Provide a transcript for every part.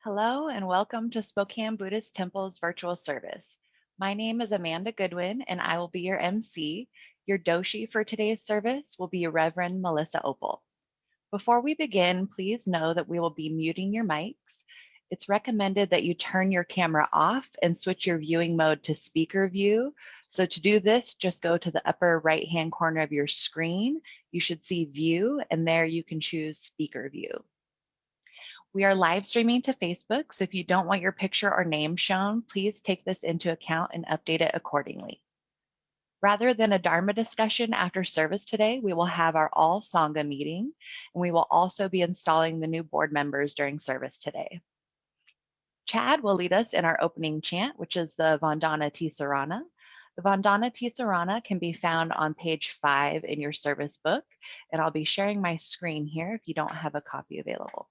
Hello and welcome to Spokane Buddhist Temple's virtual service. My name is Amanda Goodwin and I will be your MC. Your doshi for today's service will be Reverend Melissa Opal. Before we begin, please know that we will be muting your mics. It's recommended that you turn your camera off and switch your viewing mode to speaker view. So to do this, just go to the upper right-hand corner of your screen. You should see view and there you can choose speaker view. We are live streaming to Facebook, so if you don't want your picture or name shown, please take this into account and update it accordingly. Rather than a Dharma discussion after service today, we will have our all Sangha meeting, and we will also be installing the new board members during service today. Chad will lead us in our opening chant, which is the Vandana Tisarana. The Vandana Tisarana can be found on page 5 in your service book, and I'll be sharing my screen here if you don't have a copy available.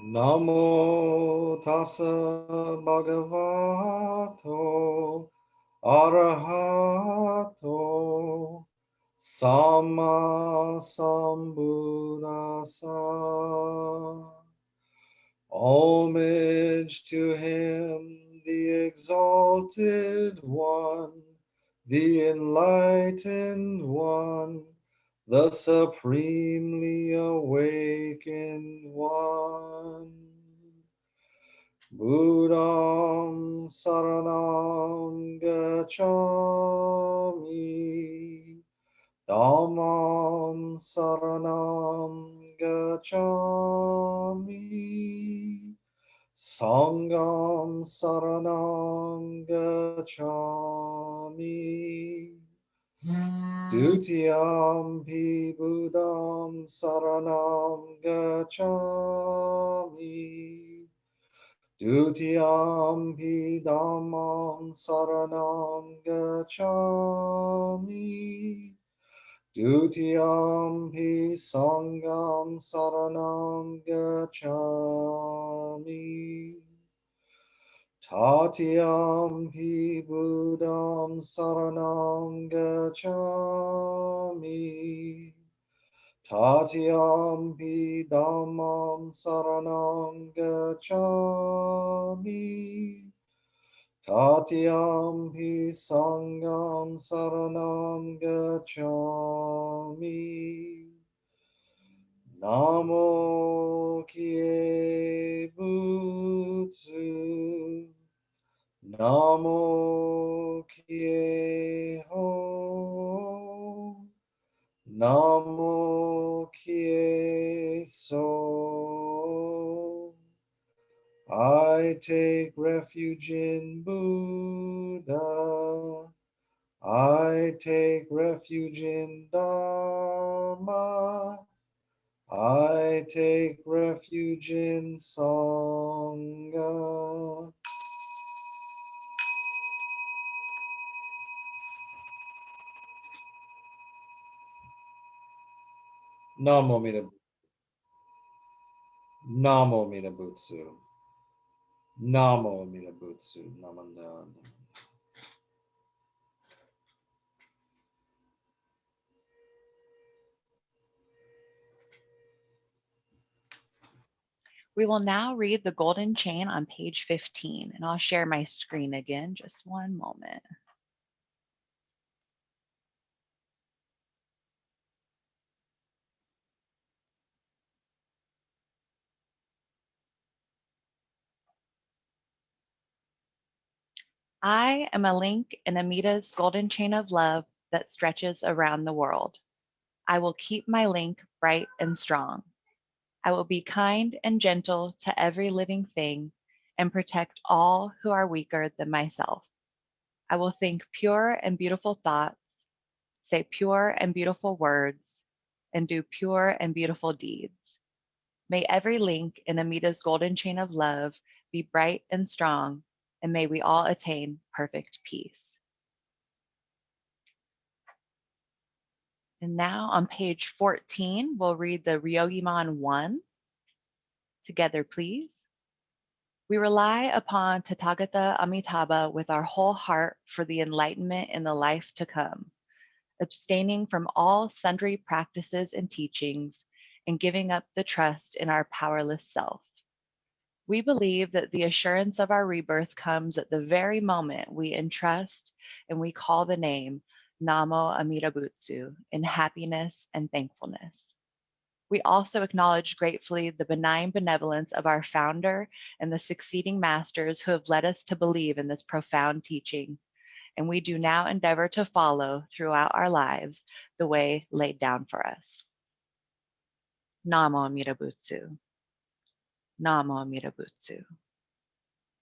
Namo tassa bhagavato arahato samma sambuddhassa. Homage to him, the exalted one, the enlightened one, the supremely awakened one. Buddham saranam gacchami, Dhammam saranam gacchami, Sangham saranam gacchami. Dutiyampi Buddham saranam gacchami. Dutiyampi Dhammam saranam gacchami. Dutiyampi Sangham saranam gacchami. Tatiyampi Buddham saranam gacchami. Tatiyampi Dhammam saranam gacchami. Tatiyampi Sangham saranam gacchami. Namo Kye Butsu. Namo Kye Ho. Namo Kye So. I take refuge in Buddha. I take refuge in Dharma. I take refuge in Sangha. Namo Mita Namo Mita Butsu. Namo Mita Butsu. Namanda. We will now read the golden chain on page 15, and I'll share my screen again, just one moment. I am a link in Amita's golden chain of love that stretches around the world. I will keep my link bright and strong. I will be kind and gentle to every living thing and protect all who are weaker than myself. I will think pure and beautiful thoughts, say pure and beautiful words, and do pure and beautiful deeds. May every link in Amita's golden chain of love be bright and strong, and may we all attain perfect peace. And now on page 14, we'll read the Ryogiman 1. Together, please. We rely upon Tathagata Amitabha with our whole heart for the enlightenment in the life to come, abstaining from all sundry practices and teachings, and giving up the trust in our powerless self. We believe that the assurance of our rebirth comes at the very moment we entrust and we call the name Namo Amida Butsu in happiness and thankfulness. We also acknowledge gratefully the benign benevolence of our founder and the succeeding masters who have led us to believe in this profound teaching, and we do now endeavor to follow throughout our lives the way laid down for us. Namo Amida Butsu. Namo Amida Butsu.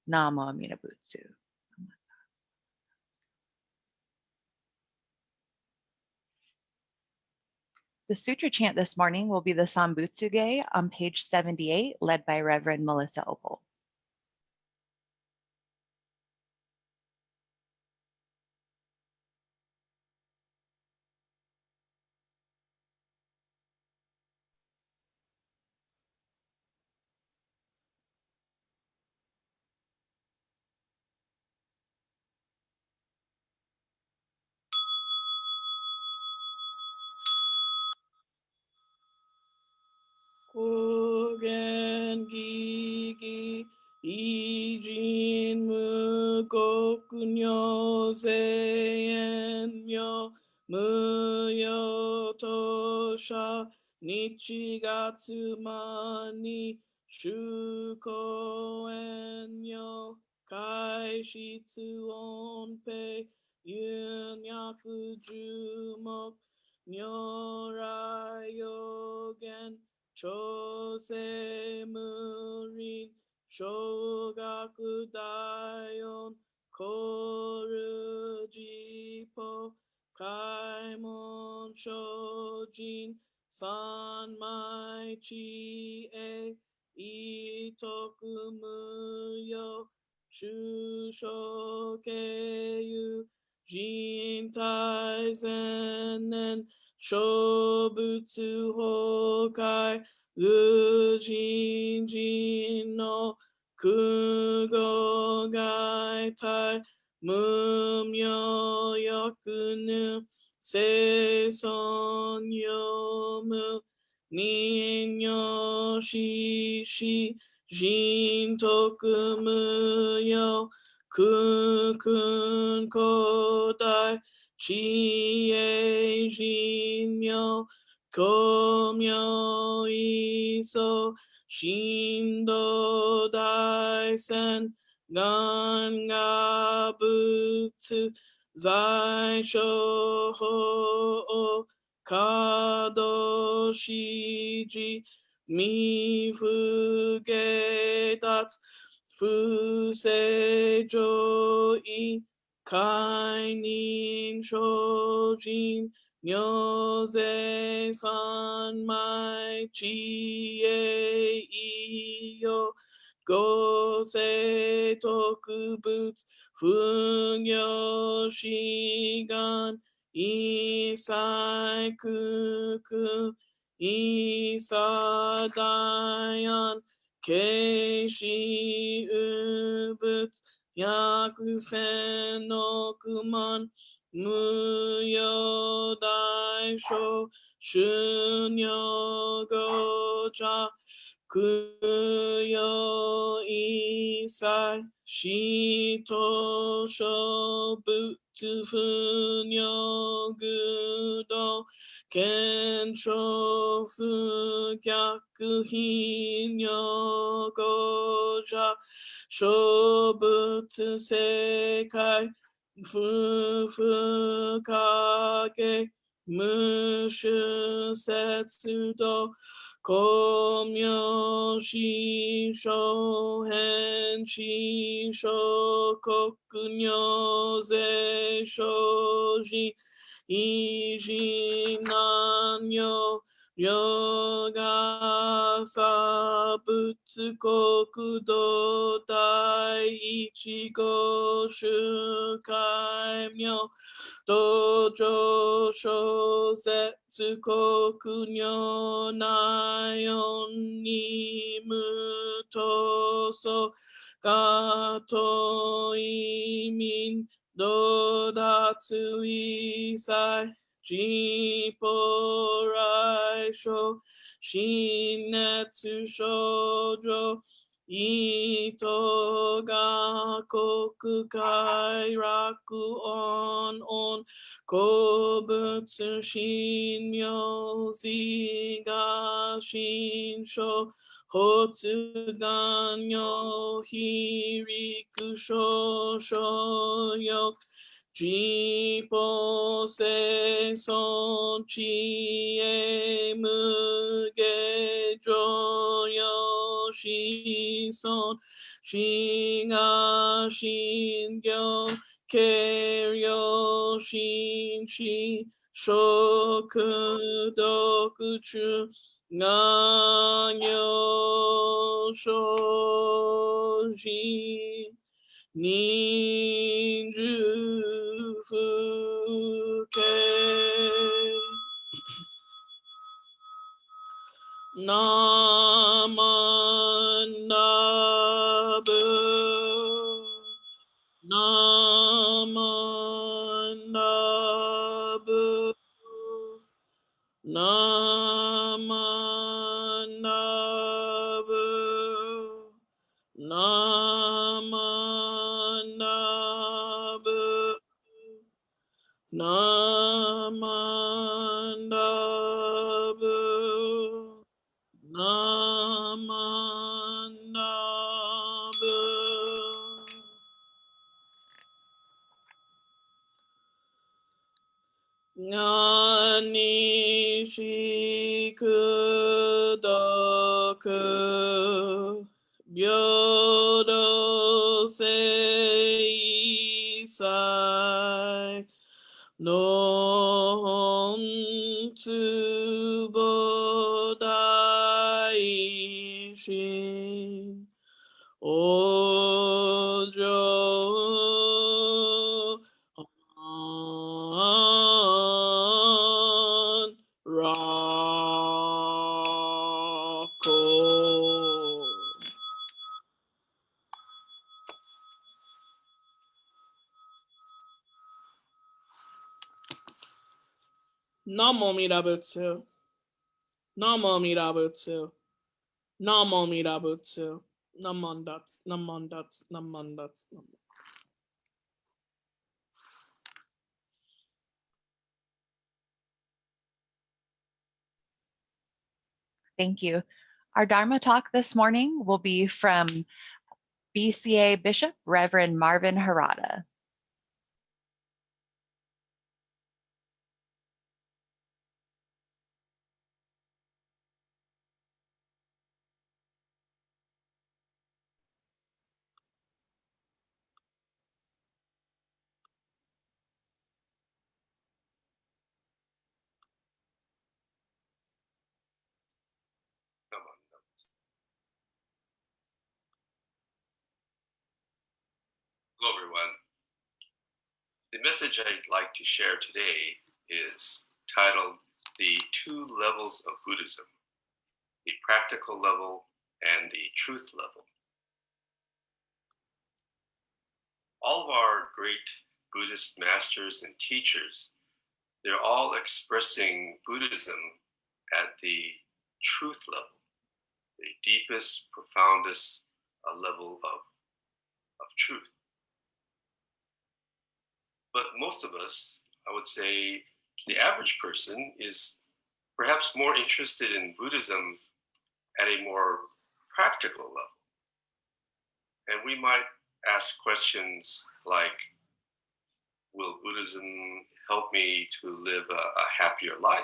Namo Amida Butsu. The sutra chant this morning will be the Sambutsuge on page 78, led by Reverend Melissa Opal. Kogen gigi ijin mukoku nyo zeien myo muyo tosha nichigatsu mani shukoen myo kai shitsu onpei yunyaku jumok nyorai yogen Chose Murin Shogaku Daion Koru Jipo Kaimon Shojin Sanmai Chi E Itoku Muyo Shushokeyu Jintai Zenen Shobutsu Hokai Ujin Jin no Kugo Gai Tai Mumyo Yakunu Seison Yomu Ninyo Shishi Jin Tokumu Kukun Kodai Chie Jinmyo Komyo Iso Shindo Daisen Ganga Butsu Zai Shoho Kadoshiji Mifuge Datsu Fusei Kainin Shojin Nyoze Sanmai Chie Iyo Gose Tokubutsu Funyo Shigan Isai Kuku Isadayan Keishi Ubutsu Yakusen no Kuman Muyo Daisho Shunyo Goja Kuyo Isai Shito Shobutsu Funyo Gudo Kensho Fugyaku Hinyo Goja Shobutsu Sekai Fukage Mushu Setsudo Komyo Shisho Hen Shisho Kokunyo Ze Shoji Iji Nanyo ヨガサ仏国土第一号集会名道場小説国女内音に無闘争が遠い民道脱一切ジポ来症心熱症状糸が国快楽音音古物神妙字が心象発願よ響く少々よジポセソチエムゲジョヨシソンシガシンギョケリョシンシ食読中がよしょし忍術不けナマンダブナマンダブナマンダブナマンダブナマンダブナマンダブがにしくどく平等性才のんつぼ大心お嬢ラコナモミラ仏ナモミラ仏ナモミラ仏ナモンダツナモンダツナモンダツナモンThank you. Our Dharma talk this morning will be from BCA Bishop Reverend Marvin Harada. Hello, everyone. The message I'd like to share today is titled The Two Levels of Buddhism, the Practical Level and the Truth Level. All of our great Buddhist masters and teachers, they're all expressing Buddhism at the truth level, the deepest, profoundest level of truth. But most of us, I would say, the average person is perhaps more interested in Buddhism at a more practical level. And we might ask questions like, will Buddhism help me to live a happier life?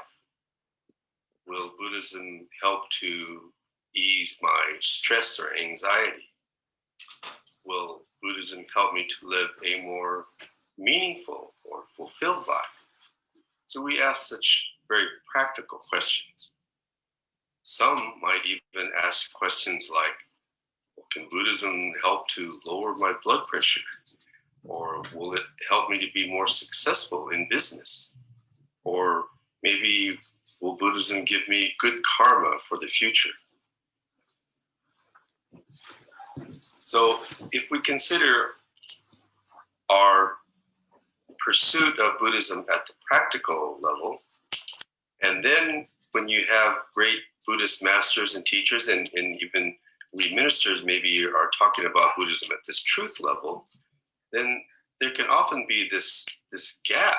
Will Buddhism help to ease my stress or anxiety? Will Buddhism help me to live a more meaningful or fulfilled life? So we ask such very practical questions. Some might even ask questions like, well, can Buddhism help to lower my blood pressure? Or will it help me to be more successful in business? Or maybe will Buddhism give me good karma for the future? So if we consider our pursuit of Buddhism at the practical level, and then when you have great Buddhist masters and teachers, and even we ministers maybe are talking about Buddhism at this truth level, then there can often be this gap,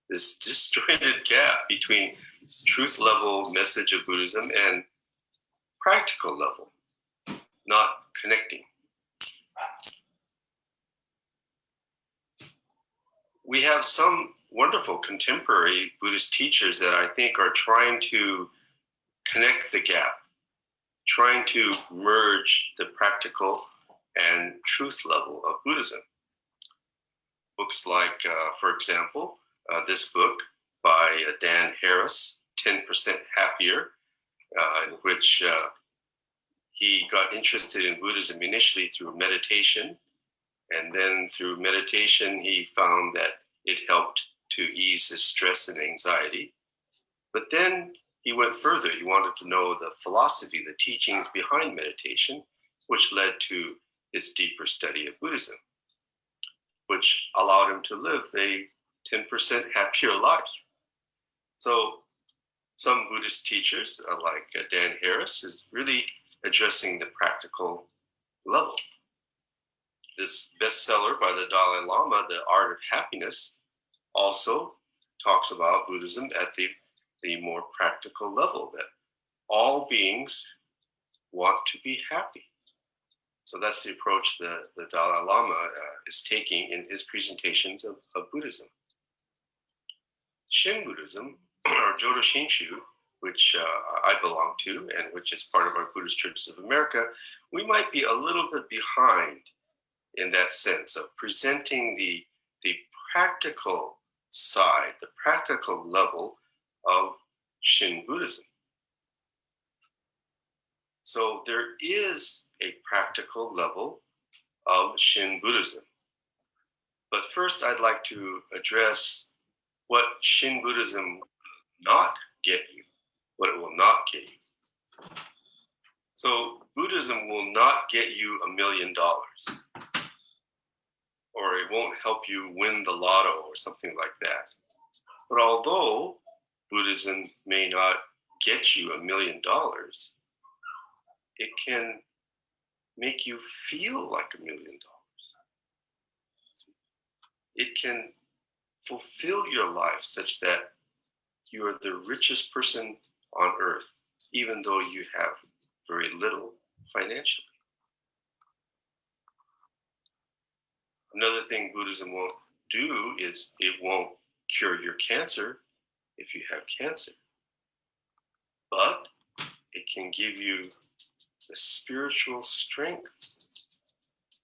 this disjointed gap between truth level message of Buddhism and practical level, not connecting. We have some wonderful contemporary Buddhist teachers that I think are trying to connect the gap, trying to merge the practical and truth level of Buddhism. Books like, for example, this book by Dan Harris, 10% Happier, in which he got interested in Buddhism initially through meditation. And then through meditation, he found that it helped to ease his stress and anxiety. But then he went further. He wanted to know the philosophy, the teachings behind meditation, which led to his deeper study of Buddhism, which allowed him to live a 10% happier life. So some Buddhist teachers, like Dan Harris, is really addressing the practical level. This bestseller by the Dalai Lama, The Art of Happiness, also talks about Buddhism at the more practical level, that all beings want to be happy. So that's the approach the Dalai Lama is taking in his presentations of Buddhism. Shin Buddhism, or Jodo Shinshu, which I belong to and which is part of our Buddhist Churches of America, we might be a little bit behind in that sense of presenting the practical side, the practical level of Shin Buddhism. So there is a practical level of Shin Buddhism. But first, I'd like to address what Shin Buddhism will not get you, what it will not get you. So Buddhism will not get you $1 million, or it won't help you win the lotto or something like that. But although Buddhism may not get you $1 million, it can make you feel like $1 million. It can fulfill your life such that you are the richest person on earth, even though you have very little financially. Another thing Buddhism won't do is it won't cure your cancer if you have cancer. But it can give you the spiritual strength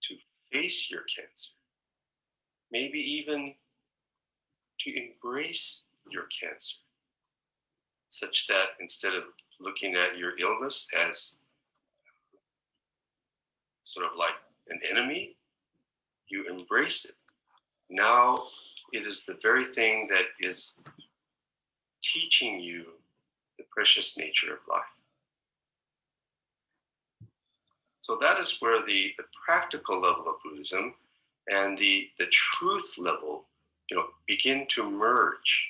to face your cancer. Maybe even to embrace your cancer, such that instead of looking at your illness as sort of like an enemy, you embrace it. Now it is the very thing that is teaching you the precious nature of life. So that is where the practical level of Buddhism and the truth level, begin to merge.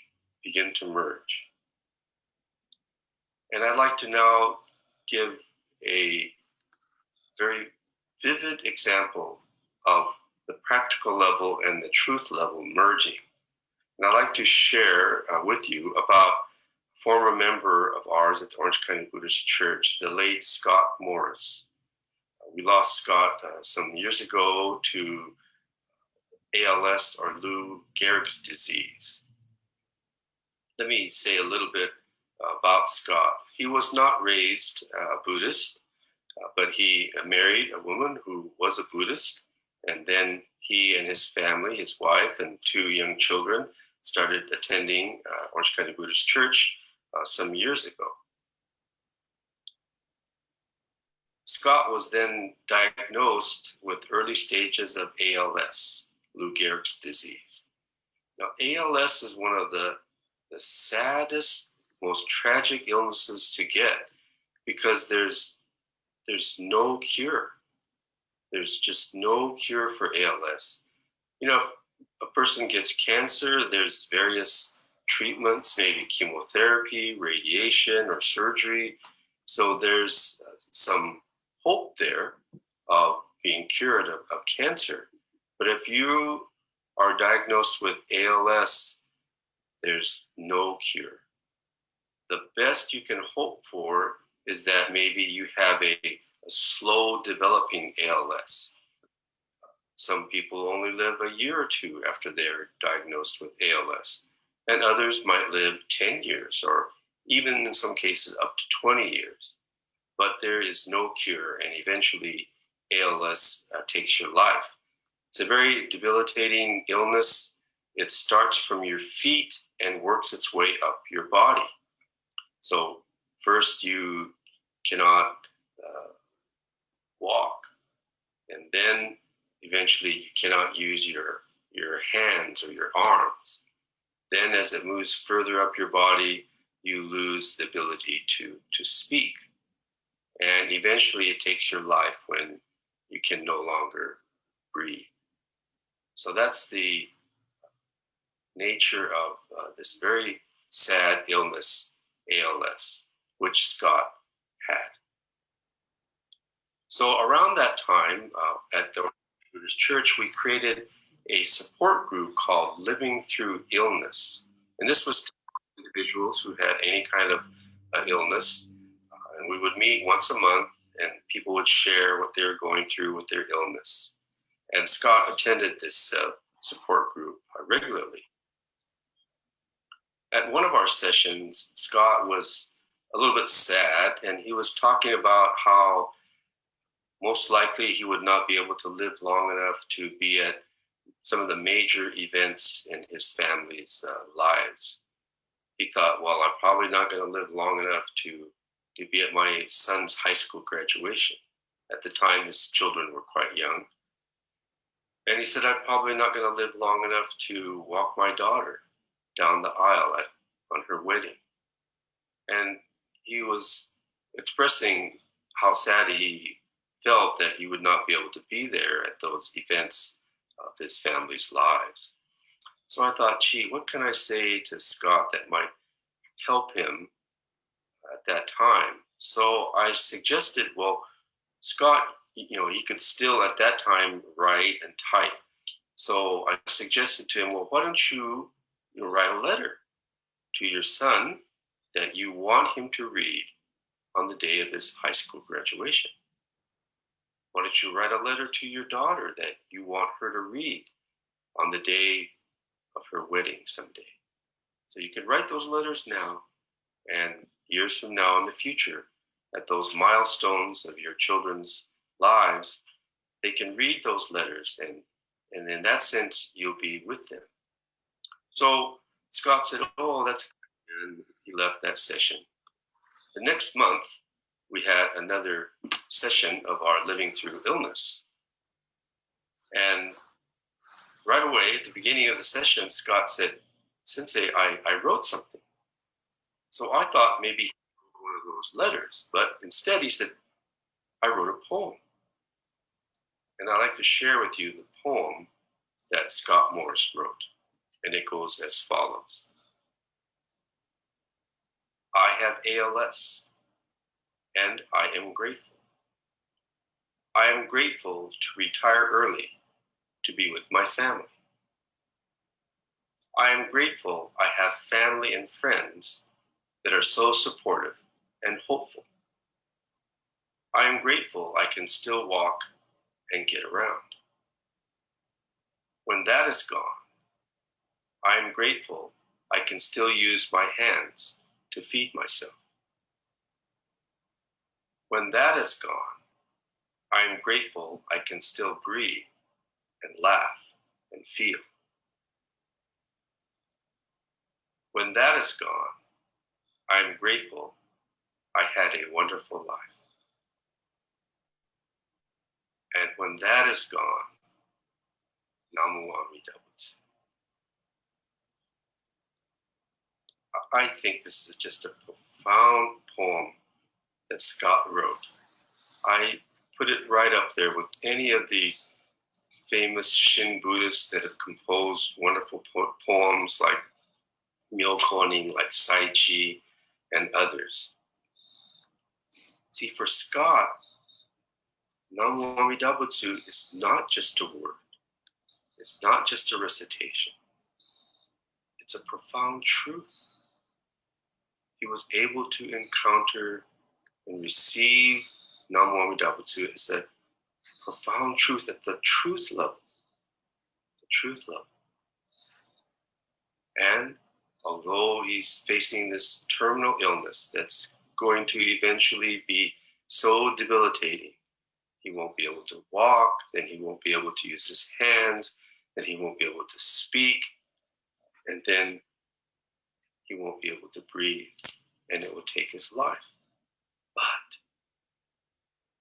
And I'd like to now give a very vivid example of the practical level and the truth level merging. And I'd like to share with you about a former member of ours at the Orange County Buddhist Church, the late Scott Morris. We lost Scott some years ago to ALS, or Lou Gehrig's disease. Let me say a little bit about Scott. He was not raised Buddhist, but he married a woman who was a Buddhist, and then he and his family, his wife and 2 young children, started attending Orange County Buddhist Church some years ago. Scott was then diagnosed with early stages of ALS, Lou Gehrig's disease. Now, ALS is one of the saddest, most tragic illnesses to get because there's no cure. There's just no cure for ALS. You know, if a person gets cancer, there's various treatments, maybe chemotherapy, radiation, or surgery. So there's some hope there of being cured of cancer. But if you are diagnosed with ALS, there's no cure. The best you can hope for is that maybe you have a slow developing ALS. Some people only live a year or two after they're diagnosed with ALS, and others might live 10 years or even in some cases up to 20 years. But there is no cure, and eventually ALS takes your life. It's a very debilitating illness. It starts from your feet and works its way up your body. So first you cannot walk, and then eventually you cannot use your hands or your arms. Then as it moves further up your body, you lose the ability to speak. And eventually it takes your life when you can no longer breathe. So that's the nature of this very sad illness, ALS, which Scott had. So around that time at the Buddhist Church, we created a support group called Living Through Illness. And this was individuals who had any kind of illness. And we would meet once a month and people would share what they were going through with their illness. And Scott attended this support group regularly. At one of our sessions, Scott was a little bit sad, and he was talking about how most likely he would not be able to live long enough to be at some of the major events in his family's lives. He thought, well, I'm probably not going to live long enough to be at my son's high school graduation. At the time, his children were quite young. And he said, I'm probably not going to live long enough to walk my daughter down the aisle on her wedding. And he was expressing how sad he felt that he would not be able to be there at those events of his family's lives. So I thought, gee, what can I say to Scott that might help him at that time? So I suggested, well, Scott, he could still at that time write and type. So I suggested to him, well, why don't you write a letter to your son that you want him to read on the day of his high school graduation? Why don't you write a letter to your daughter that you want her to read on the day of her wedding someday? So you can write those letters now, and years from now in the future, at those milestones of your children's lives, they can read those letters, and in that sense, you'll be with them. So Scott said, oh, that's good, and he left that session. The next month, we had another session of our Living Through Illness. And right away, at the beginning of the session, Scott said, Sensei, I wrote something. So I thought maybe he wrote one of those letters, but instead he said, I wrote a poem. And I'd like to share with you the poem that Scott Morris wrote. And it goes as follows. I have ALS, and I am grateful. I am grateful to retire early to be with my family. I am grateful I have family and friends that are so supportive and hopeful. I am grateful I can still walk and get around. When that is gone, I am grateful I can still use my hands to feed myself. When that is gone, I am grateful I can still breathe and laugh and feel. When that is gone, I am grateful I had a wonderful life. And when that is gone, Namu Amida Butsu. I think this is just a profound poem that Scott wrote. I put it right up there with any of the famous Shin Buddhists that have composed wonderful poems like Myokoning, like Saichi, and others. See, for Scott, Namu Amida Butsu is not just a word. It's not just a recitation. It's a profound truth. He was able to encounter and receive Namu Amida Butsu as a profound truth at the truth level. The truth level. And although he's facing this terminal illness that's going to eventually be so debilitating, he won't be able to walk, then he won't be able to use his hands, then he won't be able to speak, and then he won't be able to breathe, and it will take his life. But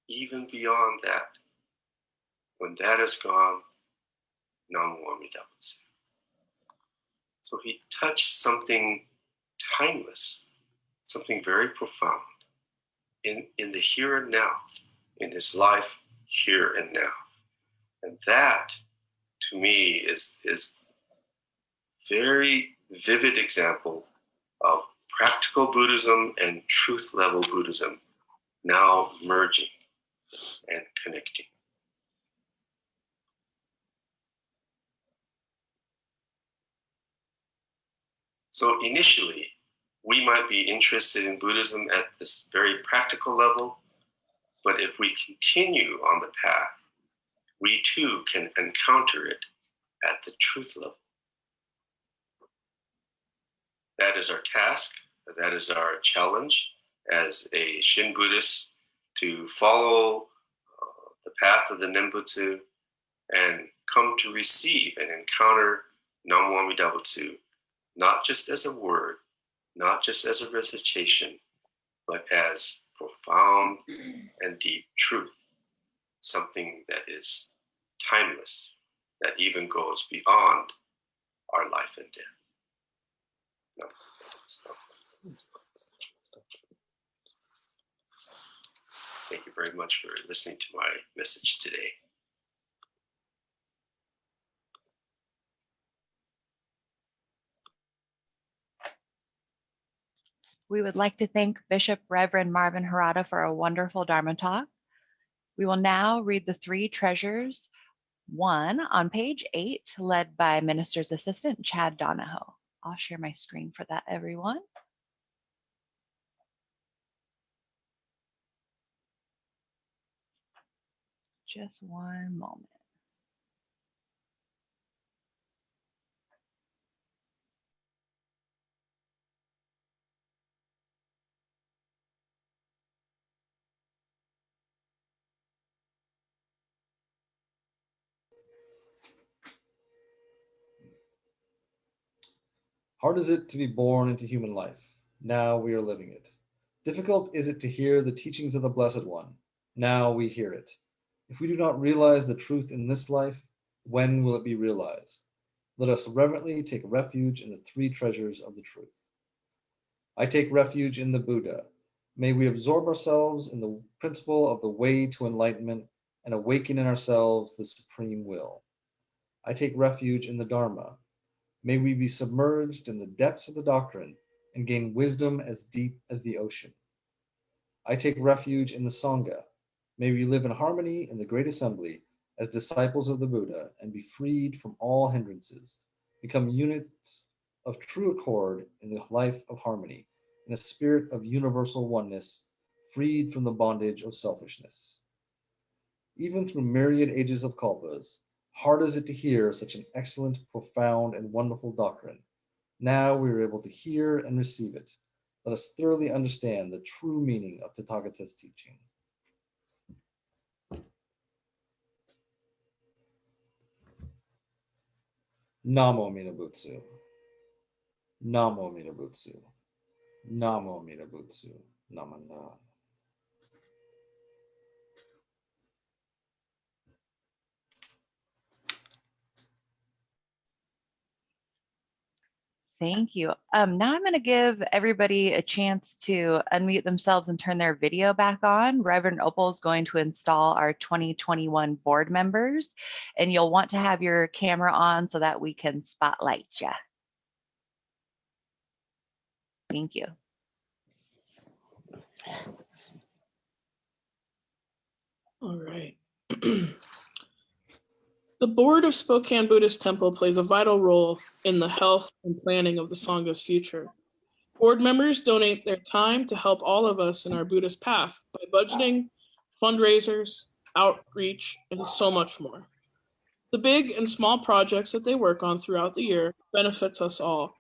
even beyond that, when that is gone, Namu Amida Butsu. So he touched something timeless, something very profound in the here and now, in his life here and now. And that, to me, is very vivid example of practical Buddhism and truth level Buddhism now merging and connecting. So initially, we might be interested in Buddhism at this very practical level, but if we continue on the path, we too can encounter it at the truth level. That is our task, that is our challenge as a Shin Buddhist, to follow the path of the Nembutsu and come to receive and encounter Namu Amida Butsu, not just as a word, not just as a recitation, but as profound and deep truth, something that is timeless, that even goes beyond our life and death. No. Thank you very much for listening to my message today. We would like to thank Bishop Reverend Marvin Harada for a wonderful Dharma talk. We will now read the three treasures, one on page 8, led by Minister's Assistant Chad Donahoe. I'll share my screen for that, everyone. Just one moment. Hard is it to be born into human life. Now we are living it. Difficult is it to hear the teachings of the Blessed One. Now we hear it. If we do not realize the truth in this life, when will it be realized? Let us reverently take refuge in the three treasures of the truth. I take refuge in the Buddha. May we absorb ourselves in the principle of the way to enlightenment and awaken in ourselves the supreme will. I take refuge in the Dharma. May we be submerged in the depths of the doctrine and gain wisdom as deep as the ocean. I take refuge in the Sangha. May we live in harmony in the great assembly as disciples of the Buddha and be freed from all hindrances, become units of true accord in the life of harmony, in a spirit of universal oneness, freed from the bondage of selfishness. Even through myriad ages of kalpas, hard is it to hear such an excellent, profound, and wonderful doctrine. Now we are able to hear and receive it. Let us thoroughly understand the true meaning of Tathagata's teaching. Namo Amida Butsu. Namo Amida Butsu. Namo Amida Butsu. Namanda. Thank you. Now I'm going to give everybody a chance to unmute themselves and turn their video back on. Reverend Opal is going to install our 2021 board members, and you'll want to have your camera on so that we can spotlight you. Thank you. All right. The board of Spokane Buddhist Temple plays a vital role in the health and planning of the Sangha's future. Board members donate their time to help all of us in our Buddhist path by budgeting, fundraisers, outreach, and so much more. The big and small projects that they work on throughout the year benefits us all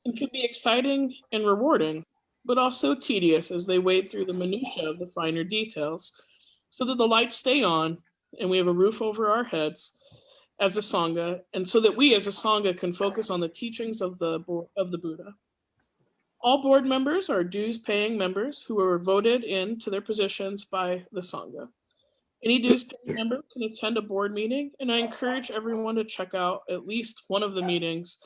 and can be exciting and rewarding, but also tedious as they wade through the minutiae of the finer details so that the lights stay on and we have a roof over our heads as a Sangha, and so that we as a Sangha can focus on the teachings of the Buddha. All board members are dues-paying members who are voted into their positions by the Sangha. Any dues-paying member can attend a board meeting, and I encourage everyone to check out at least one of the meetings,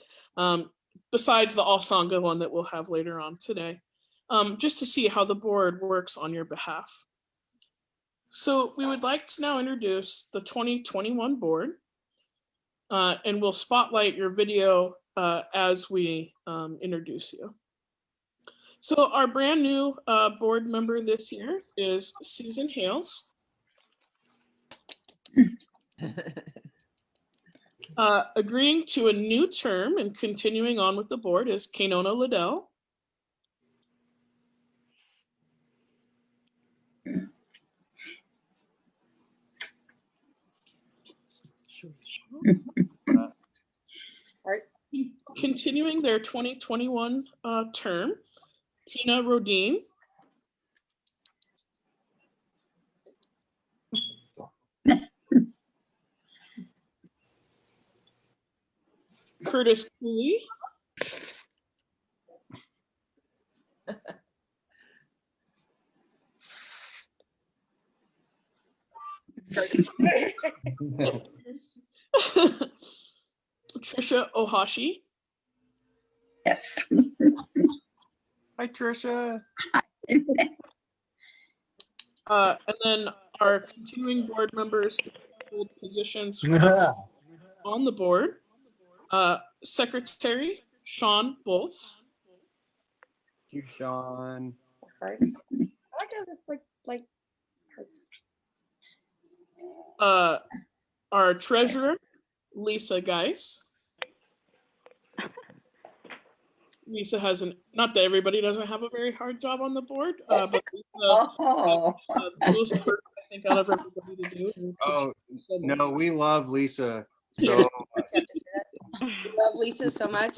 besides the All Sangha one that we'll have later on today, just to see how the board works on your behalf. So we would like to now introduce the 2021 board, and we'll spotlight your video as we introduce you. So our brand new board member this year is Susan Hales. Agreeing to a new term and continuing on with the board is Kainona Liddell. Continuing their 2021 term, Tina Rodine. Curtis Cooley. Trisha Ohashi. Yes. Hi, Trisha. And then our continuing board members who hold positions on the board. Secretary Sean Bolts. Thank you, Sean. Hearts. I like how this like hearts. Our treasurer Lisa Geis. Lisa has not that everybody doesn't have a very hard job on the board, but Lisa, the most work I think out of everybody to do. Oh, no, we love Lisa so much. Love Lisa so much.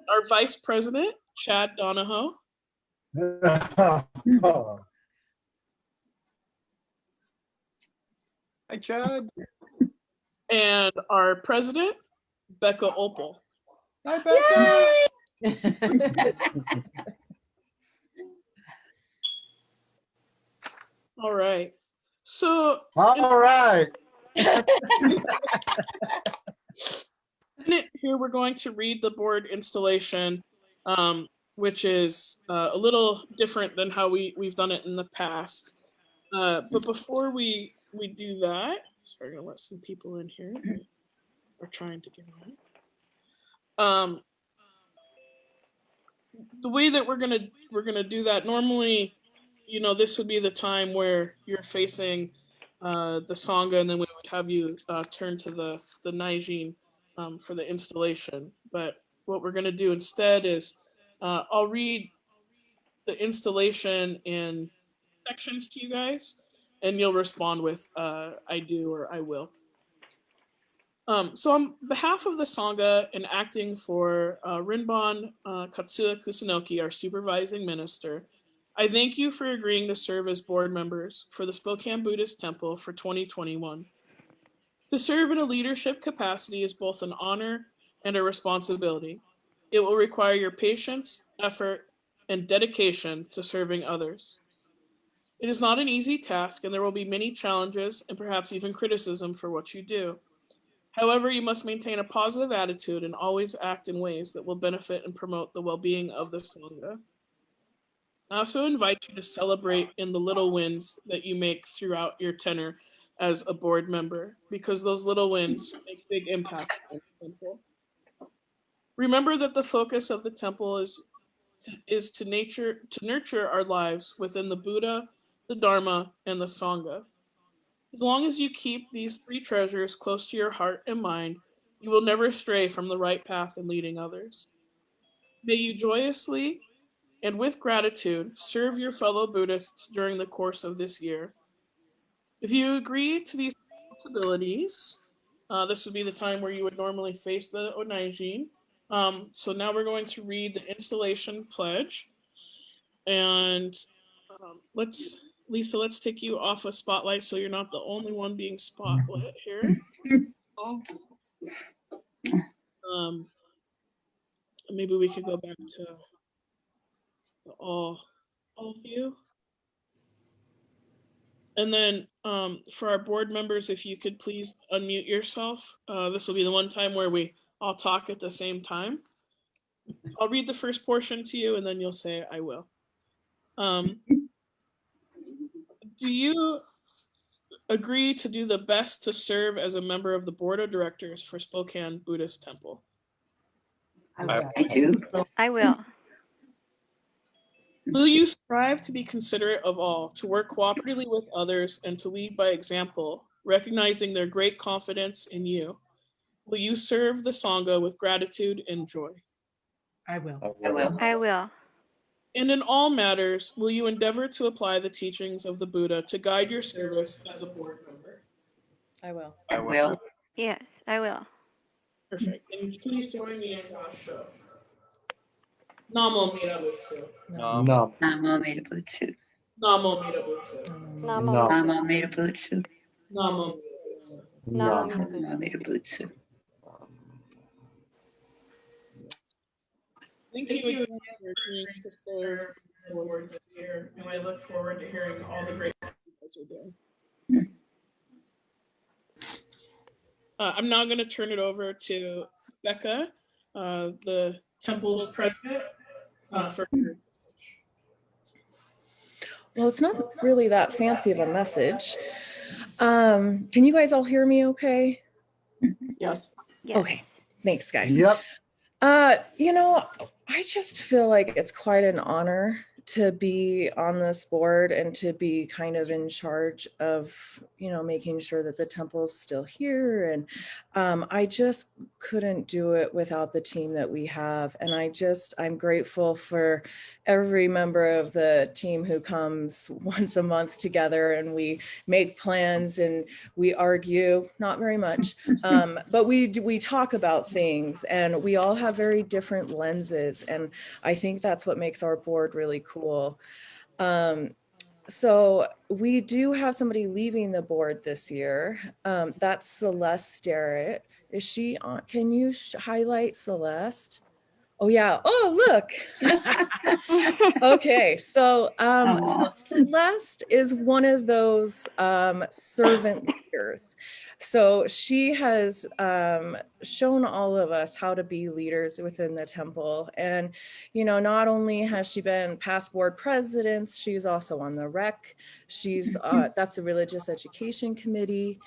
Our vice president, Chad Donahoe. Hi, Chad. And our president, Becca Opal. Hi, Becca. All right. So. All right. Here we're going to read the board installation, which is a little different than how we've done it in the past. But before we do that, sorry, I'm gonna let some people in here. We're trying to get on. The way that we're gonna do that, normally, this would be the time where you're facing the Sangha, and then we would have you turn to the Naijin for the installation. But what we're gonna do instead is I'll read the installation in sections to you guys, and you'll respond with I do or I will. So on behalf of the Sangha and acting for Rinban Katsuya Kusunoki, our supervising minister, I thank you for agreeing to serve as board members for the Spokane Buddhist Temple for 2021. To serve in a leadership capacity is both an honor and a responsibility. It will require your patience, effort, and dedication to serving others. It is not an easy task, and there will be many challenges and perhaps even criticism for what you do. However, you must maintain a positive attitude and always act in ways that will benefit and promote the well-being of the Sangha. I also invite you to celebrate in the little wins that you make throughout your tenure as a board member, because those little wins make big impacts on the temple. Remember that the focus of the temple is to nurture our lives within the Buddha, the Dharma, and the Sangha. As long as you keep these three treasures close to your heart and mind, you will never stray from the right path in leading others. May you joyously and with gratitude serve your fellow Buddhists during the course of this year. If you agree to these responsibilities, this would be the time where you would normally face the Onaijin. So now we're going to read the installation pledge. And Lisa, let's take you off a spotlight so you're not the only one being spotlit here. Maybe we could go back to all of you. And then for our board members, if you could please unmute yourself. This will be the one time where we all talk at the same time. I'll read the first portion to you and then you'll say, I will. Do you agree to do the best to serve as a member of the board of directors for Spokane Buddhist Temple? I do. I will. Will you strive to be considerate of all, to work cooperatively with others, and to lead by example, recognizing their great confidence in you? Will you serve the Sangha with gratitude and joy? I will. I will. I will. And in all matters, will you endeavor to apply the teachings of the Buddha to guide your service as a board member? I will. I will. Yes, I will. Perfect. And please join me in God's show. Namo Mira Butsu. No. Namo Mira Butsu. Namo Mira Butsu. Namo. Namo Mira Butsu. Namo. Namo Mira Butsu. Thank you again for agreeing to serve the board this year, and I look forward to hearing all the great things you guys are doing. I'm now going to turn it over to Becca, the temple's president, for her message. Well, it's not really that fancy of a message. Can you guys all hear me okay? Yes. Yes. Okay, thanks guys. Yep. You know, I just feel like it's quite an honor to be on this board and to be kind of in charge of, you know, making sure that the temple is still here. And I just couldn't do it without the team that we have. And I'm grateful for every member of the team who comes once a month together and we make plans and we argue, not very much, but we talk about things and we all have very different lenses. And I think that's what makes our board really cool. So we do have somebody leaving the board this year. That's Celeste Starrett. Is she on? Can you highlight Celeste? Oh yeah. Oh, look. Okay. So Celeste is one of those servant leaders. So she has shown all of us how to be leaders within the temple. And, you know, not only has she been past board president, she's also on the REC. She's, that's the Religious Education Committee.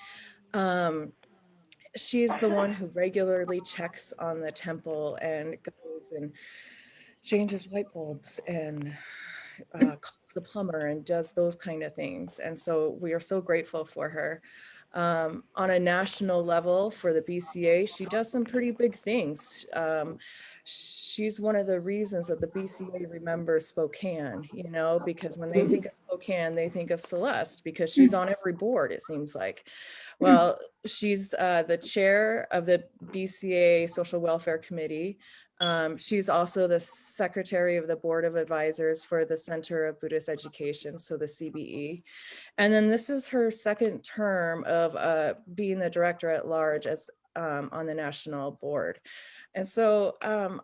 She's the one who regularly checks on the temple and goes and changes light bulbs and calls the plumber and does those kind of things. And so we are so grateful for her. On a national level for the BCA, she does some pretty big things. She's one of the reasons that the BCA remembers Spokane, you know, because when they think of Spokane, they think of Celeste because she's on every board, it seems like. Well, she's the chair of the BCA Social Welfare Committee. She's also the secretary of the Board of Advisors for the Center of Buddhist Education, so the CBE. And then this is her second term of being the director at large as on the national board. And so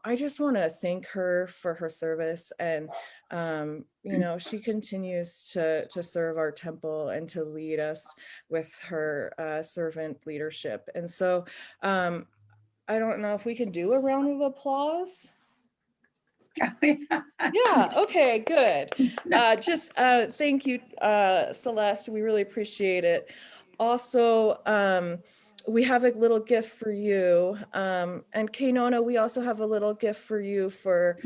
I just want to thank her for her service. And, you know, she continues to serve our temple and to lead us with her servant leadership. And so I don't know if we can do a round of applause. Yeah, okay, good. Just thank you, Celeste. We really appreciate it. Also, we have a little gift for you. And Kaynona, we also have a little gift for you for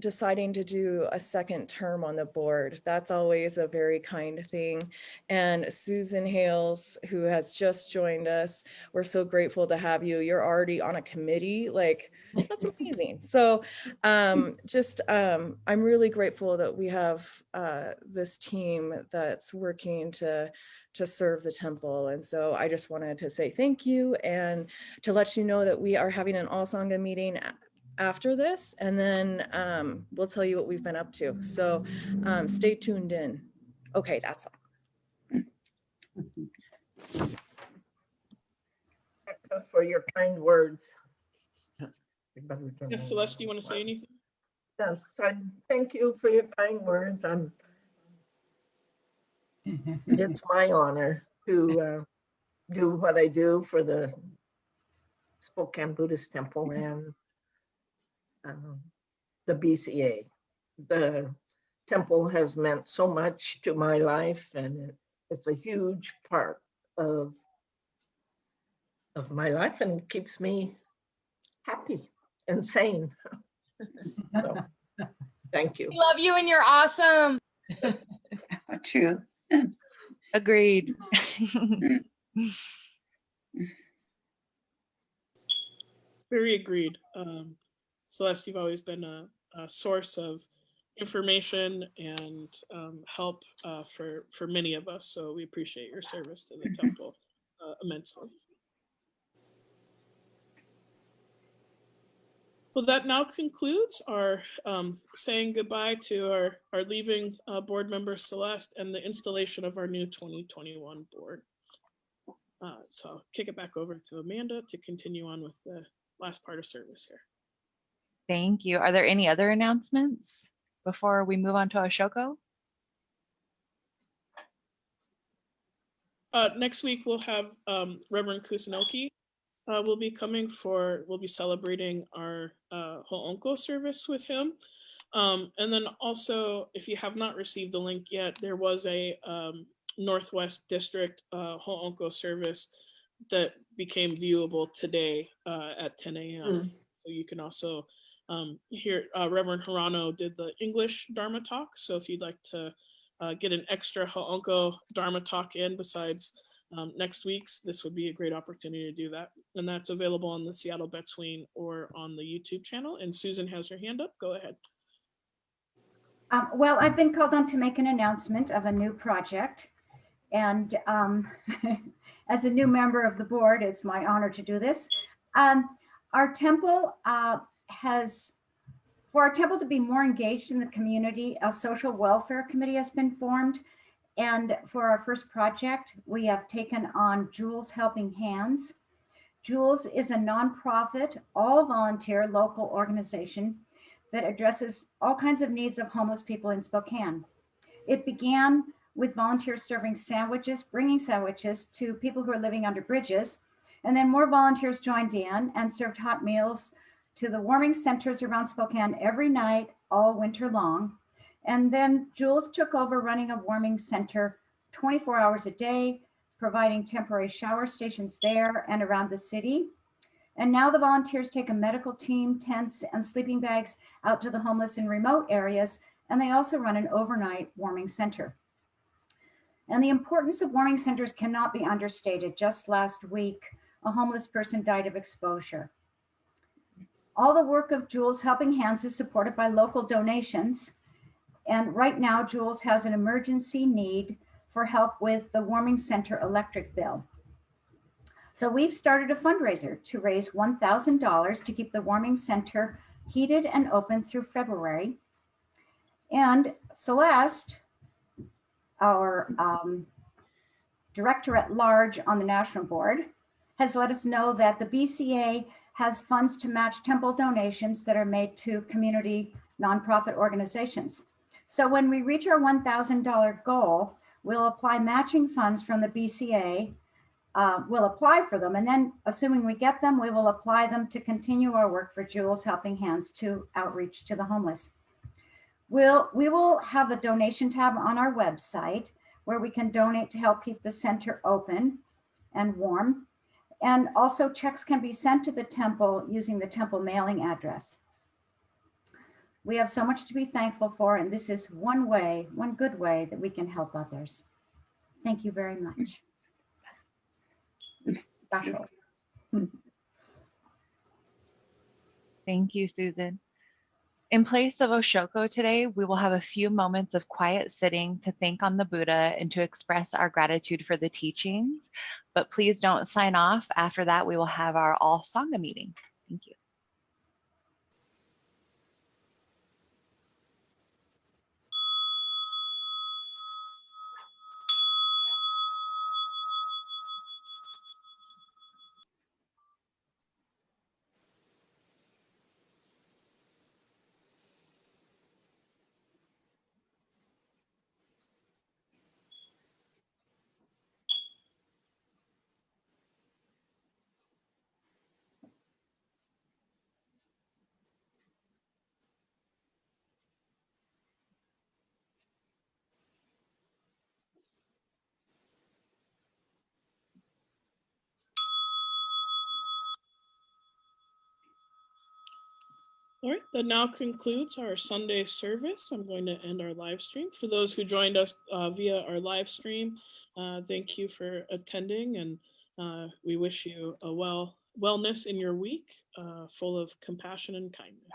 deciding to do a second term on the board. That's always a very kind thing. And Susan Hales, who has just joined us, we're so grateful to have you. You're already on a committee, like, that's amazing. So I'm really grateful that we have this team that's working to serve the temple. And so I just wanted to say thank you and to let you know that we are having an All Sangha meeting after this, and then we'll tell you what we've been up to. So stay tuned in. Okay, that's all. Becca, for your kind words. Yes, Celeste, do you want to say anything? Yes, thank you for your kind words. It's my honor to do what I do for the Spokane Buddhist Temple and the BCA. The temple has meant so much to my life, and it's a huge part of my life, and keeps me happy and sane. So, thank you. We love you and you're awesome. True. Agreed. Very agreed. Celeste, you've always been a source of information and help for many of us. So we appreciate your service to the temple immensely. Well, that now concludes our saying goodbye to our leaving board member Celeste and the installation of our new 2021 board. So I'll kick it back over to Amanda to continue on with the last part of service here. Thank you. Are there any other announcements before we move on to Ashoko? Next week we'll have Reverend Kusunoki will be coming we'll be celebrating our Ho'onko service with him. And then also, if you have not received the link yet, there was a Northwest District Ho'onko service that became viewable today at 10 a.m. So you can also hear Reverend Hirano did the English Dharma talk. So if you'd like to get an extra Ho'onko Dharma talk in besides next week's, this would be a great opportunity to do that. And that's available on the Seattle Betsween or on the YouTube channel. And Susan has her hand up. Go ahead. Well, I've been called on to make an announcement of a new project. And as a new member of the board, it's my honor to do this. Our temple for our temple to be more engaged in the community, a social welfare committee has been formed. And for our first project, we have taken on Jules Helping Hands. Jules is a nonprofit, all volunteer local organization that addresses all kinds of needs of homeless people in Spokane. It began with volunteers serving sandwiches, bringing sandwiches to people who are living under bridges. And then more volunteers joined in and served hot meals to the warming centers around Spokane every night, all winter long. And then Jules took over running a warming center 24 hours a day, providing temporary shower stations there and around the city. And now the volunteers take a medical team, tents, and sleeping bags out to the homeless in remote areas, and they also run an overnight warming center. And the importance of warming centers cannot be understated. Just last week, a homeless person died of exposure. All the work of Jules Helping Hands is supported by local donations. And right now, Jules has an emergency need for help with the warming center electric bill. So we've started a fundraiser to raise $1,000 to keep the warming center heated and open through February. And Celeste, our director at large on the national board, has let us know that the BCA has funds to match temple donations that are made to community nonprofit organizations. So when we reach our $1,000 goal, we'll apply matching funds from the BCA. We'll apply for them, and then assuming we get them, we will apply them to continue our work for Jules Helping Hands to outreach to the homeless. We will have a donation tab on our website where we can donate to help keep the center open and warm. And also checks can be sent to the temple using the temple mailing address. We have so much to be thankful for, and this is one way, one good way that we can help others. Thank you very much. Joshua. Thank you, Susan. In place of Oshoko today, we will have a few moments of quiet sitting to thank on the Buddha and to express our gratitude for the teachings. But please don't sign off. After that, we will have our all Sangha meeting. Thank you. All right, that now concludes our Sunday service. I'm going to end our live stream. For those who joined us via our live stream, thank you for attending, and we wish you a wellness in your week, full of compassion and kindness.